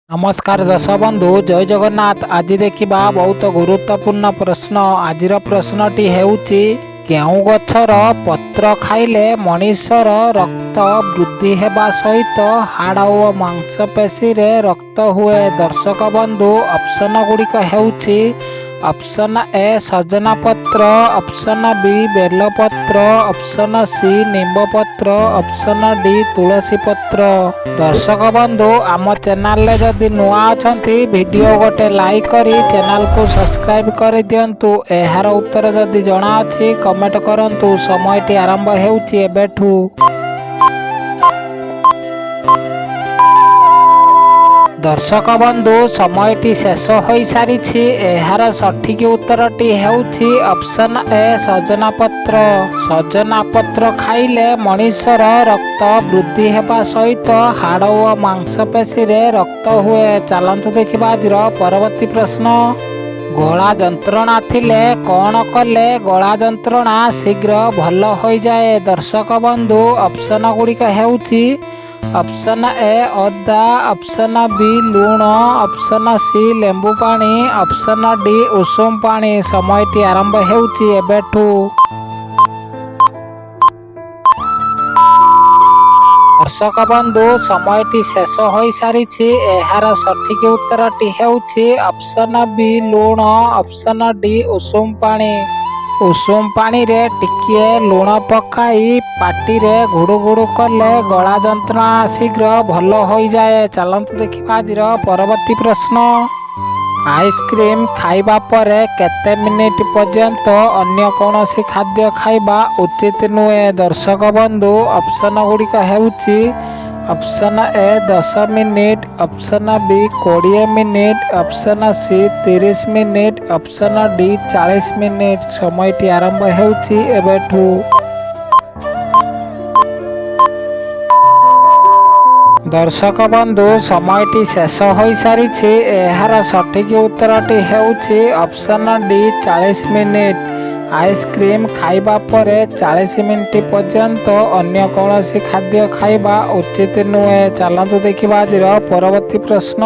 नमस्कार दर्शक बंधु जय जगन्नाथ। आज देखा बहुत गुरुत्वपूर्ण प्रश्न। आज प्रश्नटी हेउची केउ गछर पत्र खाइले मनीषर रक्त वृद्धि हेबा सहित हाड़ और मांसपेशी रे रक्त हुए। दर्शक बंधु ऑप्शन गुड़िक हेउची ऑप्शन ए सजना पत्र, ऑप्शन बी बेलपत्र, ऑप्शन सी निम्ब पत्र, ऑप्शन डी तुलसी पत्र। दर्शक बंधु आम चैनल रे जदि नुआ अछंती वीडियो गोटे लाइक करी चैनल को सब्सक्राइब कर दियंतु। एहार उत्तर जदि जणा अछि कमेंट करंतु। समयटी आरंभ हेउची एबेठू। दर्शक बंधु समयटी शेष हो सारी। एहार सठिक उत्तरटी हेउची ऑप्शन ए सजना पत्र। सजना पत्र खाइले मनीषर रक्त वृद्धि हेबा सहित हाड़ और मांसपेशी रे रक्त हुए। चलंतु देखिबा आज परवर्ती प्रश्न। गला जंत्रणा थिले कौन कले गला जंत्रणा शीघ्र भल हो जाए। दर्शक बंधु ऑप्शन गुड़िक हेउची ऑप्शन ए अदा, ऑप्शन बी लुण, ऑप्शन सी लेंबू पानी, ऑप्शन डी उषुम पानी। समयटी आरंभ हेउची एबेठू। दर्शक बंधु समयटी शेष हो सारी। एहार सठिक उत्तरटी हेउची ऑप्शन बी लुण, ऑप्शन डी उषुम पानी। उषुम पानी रे टिकिए लुण पकाई पाटी रे घुड़ू घुड़ू कले गला जंत्रणा शीघ्र भल हो जाए। चलंतु देखिबा आज परवर्ती प्रश्न। आइसक्रीम खाइबा परे केते मिनिट पर्यंत अन्य कौनसी खाद्य खाइबा उचित नुहे। दर्शक बंधु ऑप्शन गुड़िक हेउची option A 10 minute, option B 20 minute, option C 30 minute, option D 40 minute. समयटी आरंभ हेउची एबेठू। दर्शक बंधु समयटी शेष हो सारी। एहार सठिक उत्तरटी हेउची ऑप्शन डी 40 मिनिट। आइसक्रीम खाइबा परे 40 मिनिट पर्यंत अन्य कौनसी खाद्य खाइबा उचित नुहे। चलंतु देखिबा आज परवर्ती प्रश्न।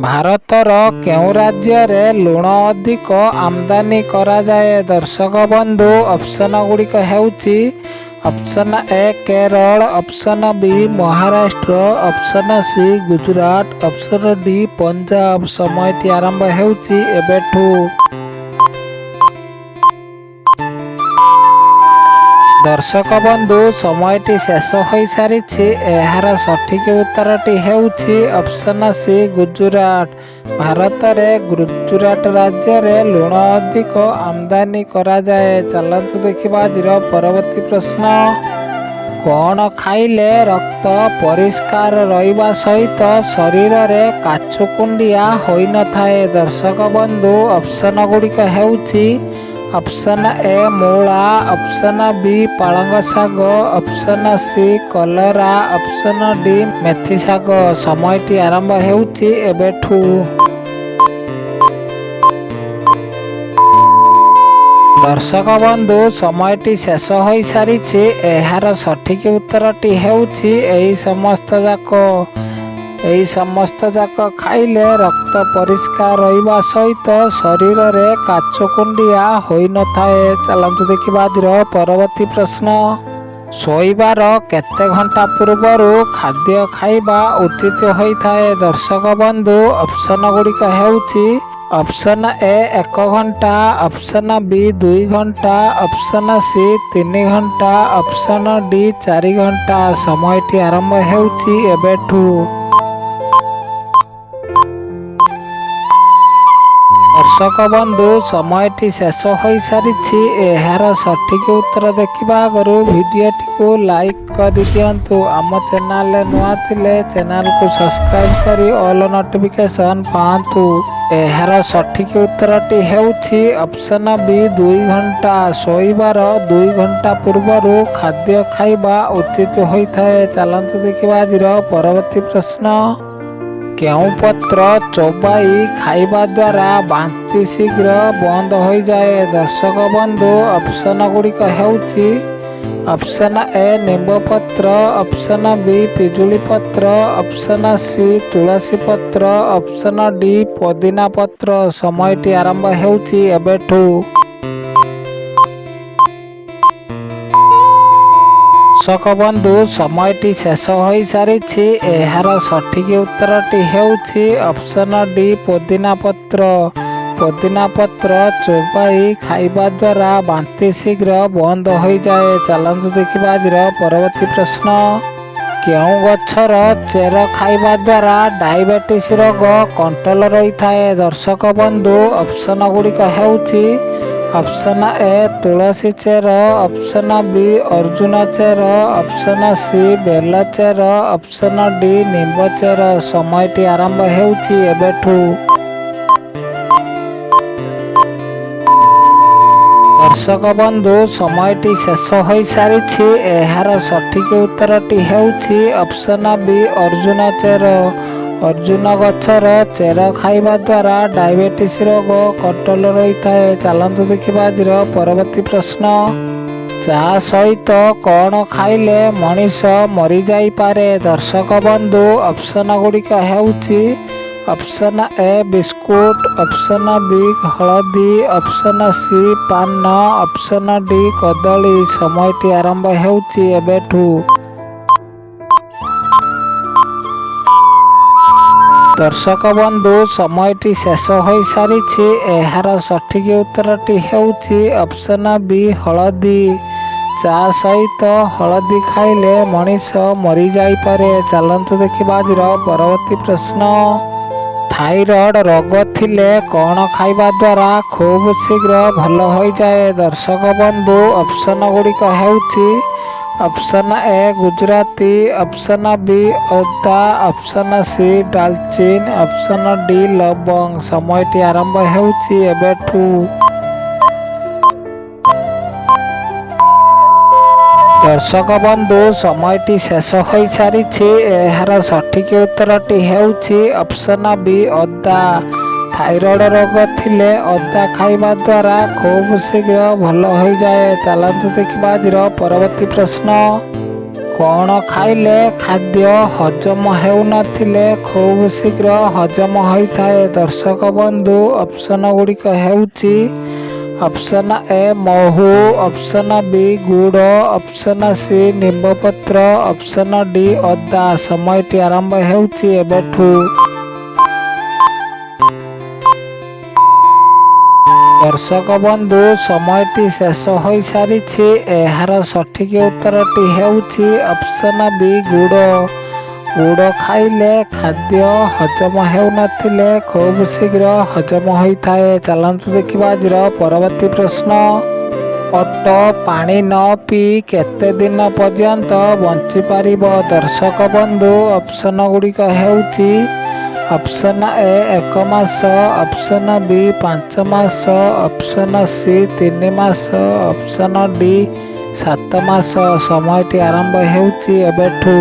भारतर केउ राज्य रे लुण अधिक आमदानी करा जाए। दर्शक बंधु ऑप्शन गुड़िक हेउची option A Kerala, option B Maharashtra, option C Gujarat, option D Punjab. समयटी आरंभ हेउची एबेठू। दर्शक बंधु समयटी शेष हो सारी। एहार सठिक उत्तरटी हेउची ऑप्शन सी गुजरात। भारत रे गुजरात राज्य रे लुण अधिक आमदानी करा जाए। चलंतु देखिबा आज परवर्ती प्रश्न। कौन खाइले रक्त परिष्कार रहिबा सहित शरीर रे काछुकुंडिया होई न थाए। दर्शक बंधु ऑप्शन गुड़िक हेउची ऑप्शन ए मूला, ऑप्शन बी पालंग शाग, ऑप्शन सी कलरा, ऑप्शन डी मेथी शाग। समयटी आरंभ हेउची एबेठू। दर्शक बंधु समयटी शेष हो सारी। एहार सठिक उत्तरटी हेउची एही समस्त जाक खाइले रक्त परिष्कार रहिबा सहित शरीर रे काछुकुंडिया होई न थाए। चलंतु देखिबा आज परवर्ती प्रश्न। शोइबार केते घंटा पूर्वरु खाद्य खाइबा उचित होई थाए। दर्शक बंधु ऑप्शन गुड़िक हेउची ऑप्शन ए 1 घंटा, ऑप्शन बी 2 घंटा, ऑप्शन सी 3 घंटा, ऑप्शन डी 4 घंटा। समयटी आरंभ हेउची एबेठू। दर्शक बंधु समयटी शेष हो सारी। एहार सठिक उत्तर देखिबा आगरू वीडियोटी को लाइक कर दियंतु। आम चैनल नुआ थिले चैनल को सब्सक्राइब करी ऑल नोटिफिकेशन पांतु। एहार सठिक उत्तरटी हेउची ऑप्शन बी 2 घंटा। शोइबार 2 घंटा पूर्वरु खाद्य खाइबा उचित होई थाए। चलंतु देखिबा आज परवर्ती प्रश्न। केउ पत्र चोबाई खाइबा द्वारा बांति शीघ्र बंद हो जाए। दर्शक बंधु ऑप्शन गुड़िक हेउची ଅପସନ୍ ଏ ନିମ୍ବ ପତ୍ର, ଅପସନ୍ ବି ପିଜୁଳି ପତ୍ର, ଅପସନ୍ ସି ତୁଳସୀ ପତ୍ର, ଅପସନ୍ ଡି ପୋଦିନା ପତ୍ର। ସମୟଟି ଆରମ୍ଭ ହେଉଛି ଏବେଠୁ। ଦର୍ଶକ ବନ୍ଧୁ ସମୟଟି ଶେଷ ହୋଇସାରିଛି। ଏହାର ସଠିକ୍ ଉତ୍ତରଟି ହେଉଛି ଅପସନ୍ ଡି ପୋଦିନା ପତ୍ର। ପୋଦିନା ପତ୍ର ଚୋବାଇ ଖାଇବା ଦ୍ୱାରା ବାନ୍ତି ଶୀଘ୍ର ବନ୍ଦ ହୋଇଯାଏ। ଚାଲନ୍ତୁ ଦେଖିବା ଆଜିର ପରବର୍ତ୍ତୀ ପ୍ରଶ୍ନ। କେଉଁ ଗଛର ଚେର ଖାଇବା ଦ୍ୱାରା ଡାଇବେଟିସ୍ ରୋଗ କଣ୍ଟ୍ରୋଲ ରହିଥାଏ? ଦର୍ଶକ ବନ୍ଧୁ ଅପସନ୍ ଗୁଡ଼ିକ ହେଉଛି ଅପସନ୍ ଏ ତୁଳସୀ ଚେର, ଅପସନ୍ ବି ଅର୍ଜୁନ ଚେର, ଅପସନ୍ ସି ବେଲ ଚେର, ଅପସନ୍ ଡି ନିମ୍ବ ଚେର। ସମୟଟି ଆରମ୍ଭ ହେଉଛି ଏବେଠୁ। ଦର୍ଶକ ବନ୍ଧୁ ସମୟଟି ଶେଷ ହୋଇସାରିଛି। ଏହାର ସଠିକ୍ ଉତ୍ତରଟି ହେଉଛି ଅପସନ୍ ବି ଅର୍ଜୁନ ଚେର। ଅର୍ଜୁନ ଗଛର ଚେର ଖାଇବା ଦ୍ୱାରା ଡାଇବେଟିସ୍ ରୋଗ କଣ୍ଟ୍ରୋଲ ରହିଥାଏ। ଚାଲନ୍ତୁ ଦେଖିବା ଆଜିର ପରବର୍ତ୍ତୀ ପ୍ରଶ୍ନ। ଚା ସହିତ କ'ଣ ଖାଇଲେ ମଣିଷ ମରିଯାଇପାରେ? ଦର୍ଶକ ବନ୍ଧୁ ଅପସନ୍ ଗୁଡ଼ିକ ହେଉଛି ଅପସନ୍ ଏ ବିସ୍କୁଟ, ଅପସନ୍ ବି ହଳଦୀ, ଅପସନ୍ ସି ପାନ, ଅପସନ୍ ଡି କଦଳୀ। ସମୟଟି ଆରମ୍ଭ ହେଉଛି ଏବେଠୁ। ଦର୍ଶକ ବନ୍ଧୁ ସମୟଟି ଶେଷ ହୋଇସାରିଛି। ଏହାର ସଠିକ୍ ଉତ୍ତରଟି ହେଉଛି ଅପସନ୍ ବି ହଳଦୀ। ଚା ସହିତ ହଳଦୀ ଖାଇଲେ ମଣିଷ ମରିଯାଇପାରେ। ଚାଲନ୍ତୁ ଦେଖିବା ଆଜିର ପରବର୍ତ୍ତୀ ପ୍ରଶ୍ନ। ଥାଇରଏଡ଼୍ ରୋଗ ଥିଲେ କ'ଣ ଖାଇବା ଦ୍ୱାରା ଖୁବ୍ ଶୀଘ୍ର ଭଲ ହୋଇଯାଏ? ଦର୍ଶକ ବନ୍ଧୁ ଅପସନ୍ ଗୁଡ଼ିକ ହେଉଛି ଅପସନ୍ ଏ ଗୁଜୁରାତି, ଅପସନ୍ ବି ଅଦା, ଅପସନ୍ ସି ଡାଲଚିନି, ଅପସନ୍ ଡି ଲବଙ୍ଗ। ସମୟଟି ଆରମ୍ଭ ହେଉଛି ଏବେଠୁ। ଦର୍ଶକ ବନ୍ଧୁ ସମୟଟି ଶେଷ ହୋଇସାରିଛି। ଏହାର ସଠିକ୍ ଉତ୍ତରଟି ହେଉଛି ଅପସନ୍ ବି ଅଦା। ଥାଇରଏଡ଼୍ ରୋଗ ଥିଲେ ଅଦା ଖାଇବା ଦ୍ୱାରା ଖୁବ୍ ଶୀଘ୍ର ଭଲ ହୋଇଯାଏ। ଚାଲନ୍ତୁ ଦେଖିବା ଆଜିର ପରବର୍ତ୍ତୀ ପ୍ରଶ୍ନ। କ'ଣ ଖାଇଲେ ଖାଦ୍ୟ ହଜମ ହେଉନଥିଲେ ଖୁବ୍ ଶୀଘ୍ର ହଜମ ହୋଇଥାଏ? ଦର୍ଶକ ବନ୍ଧୁ ଅପସନ୍ ଗୁଡ଼ିକ ହେଉଛି ଅପସନ୍ ଏ ମହୁ, ଅପସନ୍ ବି ଗୁଡ଼, ଅପସନ୍ ସି ନିମ୍ବପତ୍ର, ଅପସନ୍ ଡି ଅଦା। ସମୟଟି ଆରମ୍ଭ ହେଉଛି ଏବେଠୁ। ଦର୍ଶକ ବନ୍ଧୁ ସମୟଟି ଶେଷ ହୋଇସାରିଛି। ଏହାର ସଠିକ୍ ଉତ୍ତରଟି ହେଉଛି ଅପସନ୍ ବି ଗୁଡ଼। ଗୁଡ଼ ଖାଇଲେ ଖାଦ୍ୟ ହଜମ ହେଉନଥିଲେ ଖୁବ୍ ଶୀଘ୍ର ହଜମ ହୋଇଥାଏ। ଚାଲନ୍ତୁ ଦେଖିବା ଆଜିର ପରବର୍ତ୍ତୀ ପ୍ରଶ୍ନ। ଓଟ ପାଣି ନ ପିଇ କେତେ ଦିନ ପର୍ଯ୍ୟନ୍ତ ବଞ୍ଚିପାରିବ? ଦର୍ଶକ ବନ୍ଧୁ ଅପସନ୍ ଗୁଡ଼ିକ ହେଉଛି ଅପସନ୍ ଏ 1 ମାସ, ଅପସନ୍ ବି 5 ମାସ, ଅପସନ୍ ସି 3 ମାସ, ଅପସନ୍ ଡି 7 ମାସ। ସମୟଟି ଆରମ୍ଭ ହେଉଛି ଏବେଠୁ।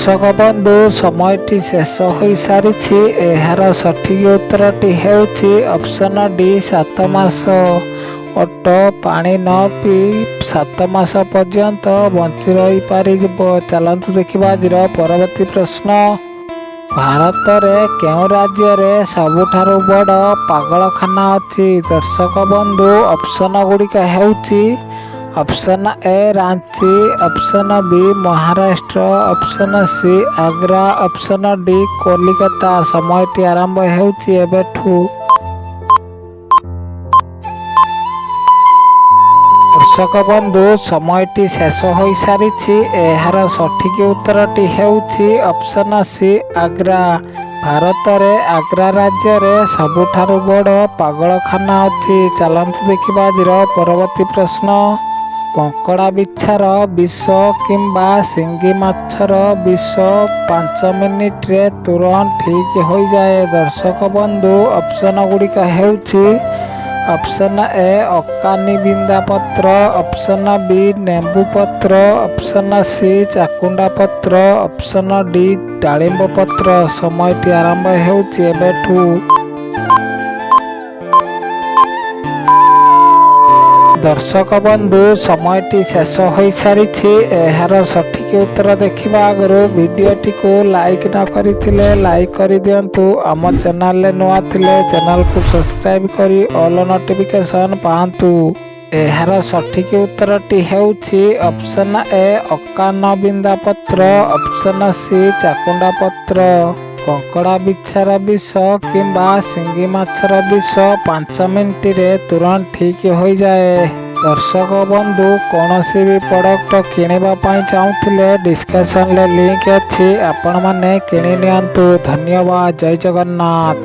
ଦର୍ଶକ ବନ୍ଧୁ ସମୟଟି ଶେଷ ହୋଇସାରିଛି। ଏହାର ସଠିକ୍ ଉତ୍ତରଟି ହେଉଛି ଅପସନ୍ ଡି 7 ମାସ। ଓଟ ପାଣି ନ ପିଇ 7 ମାସ ପର୍ଯ୍ୟନ୍ତ ବଞ୍ଚି ରହିପାରିବ। ଚାଲନ୍ତୁ ଦେଖିବା ଆଜିର ପରବର୍ତ୍ତୀ ପ୍ରଶ୍ନ। ଭାରତରେ କେଉଁ ରାଜ୍ୟରେ ସବୁଠାରୁ ବଡ଼ ପାଗଳଖାନା ଅଛି? ଦର୍ଶକ ବନ୍ଧୁ ଅପସନ୍ ଗୁଡ଼ିକ ହେଉଛି option A Ranchi, option B Maharashtra, option C Agra, option D Kolkata. ସମୟଟି ଆରମ୍ଭ ହେଉଛି ଏବେଠୁ। ଦର୍ଶକ ବନ୍ଧୁ ସମୟଟି ଶେଷ ହୋଇସାରିଛି। ଏହାର ସଠିକ୍ ଉତ୍ତରଟି ହେଉଛି ଅପସନ୍ ସି ଆଗ୍ରା। ଭାରତରେ ଆଗ୍ରା ରାଜ୍ୟରେ ସବୁଠାରୁ ବଡ଼ ପାଗଳଖାନା ଅଛି। ଚାଲନ୍ତୁ ଦେଖିବା ଆଜିର ପରବର୍ତ୍ତୀ ପ୍ରଶ୍ନ। କଙ୍କଡ଼ା ବିଛାର ବିଷ କିମ୍ବା ଶିଙ୍ଗି ମାଛର ବିଷ 5 ମିନିଟ୍ରେ ତୁରନ୍ତ ଠିକ୍ ହୋଇଯାଏ? ଦର୍ଶକ ବନ୍ଧୁ ଅପସନ୍ ଗୁଡ଼ିକ ହେଉଛି ଅପସନ୍ ଏ ଅକାନିବିନ୍ଦା ପତ୍ର, ଅପସନ୍ ବି ନେମ୍ବୁ ପତ୍ର, ଅପସନ୍ ସି ଚାକୁଣ୍ଡା ପତ୍ର, ଅପସନ୍ ଡି ଡାଳିମ୍ବ ପତ୍ର। ସମୟଟି ଆରମ୍ଭ ହେଉଛି ଏବେଠୁ। ଦର୍ଶକ ବନ୍ଧୁ ସମୟଟି ଶେଷ ହୋଇସାରିଛି। ଏହାର ସଠିକ ଉତ୍ତର ଦେଖିବା ଆଗରୁ ଭିଡ଼ିଓଟିକୁ ଲାଇକ୍ ନ କରିଥିଲେ ଲାଇକ୍ କରିଦିଅନ୍ତୁ। ଆମ ଚ୍ୟାନେଲରେ ନୂଆ ଥିଲେ ଚ୍ୟାନେଲକୁ ସବସ୍କ୍ରାଇବ୍ କରି ଅଲ୍ ନୋଟିଫିକେସନ୍ ପାଆନ୍ତୁ। ଏହାର ସଠିକ ଉତ୍ତରଟି ହେଉଛି ଅପସନ୍ ଏ ଅକାନବିନ୍ଦା ପତ୍ର, ଅପସନ୍ ସି ଚାକୁଣ୍ଡା ପତ୍ର। କଙ୍କଡ଼ା ବିଛାର ବିଷ କିମ୍ବା ଶିଙ୍ଗି ମାଛର ବିଷ 5 ମିନିଟରେ ତୁରନ୍ତ ଠିକ୍ ହୋଇଯାଏ। ଦର୍ଶକ ବନ୍ଧୁ କୌଣସି ବି ପ୍ରଡ଼କ୍ଟ କିଣିବା ପାଇଁ ଚାହୁଁଥିଲେ ଡିସ୍କ୍ରିପ୍ସନରେ ଲିଙ୍କ ଅଛି, ଆପଣମାନେ କିଣି ନିଅନ୍ତୁ। ଧନ୍ୟବାଦ। ଜୟ ଜଗନ୍ନାଥ।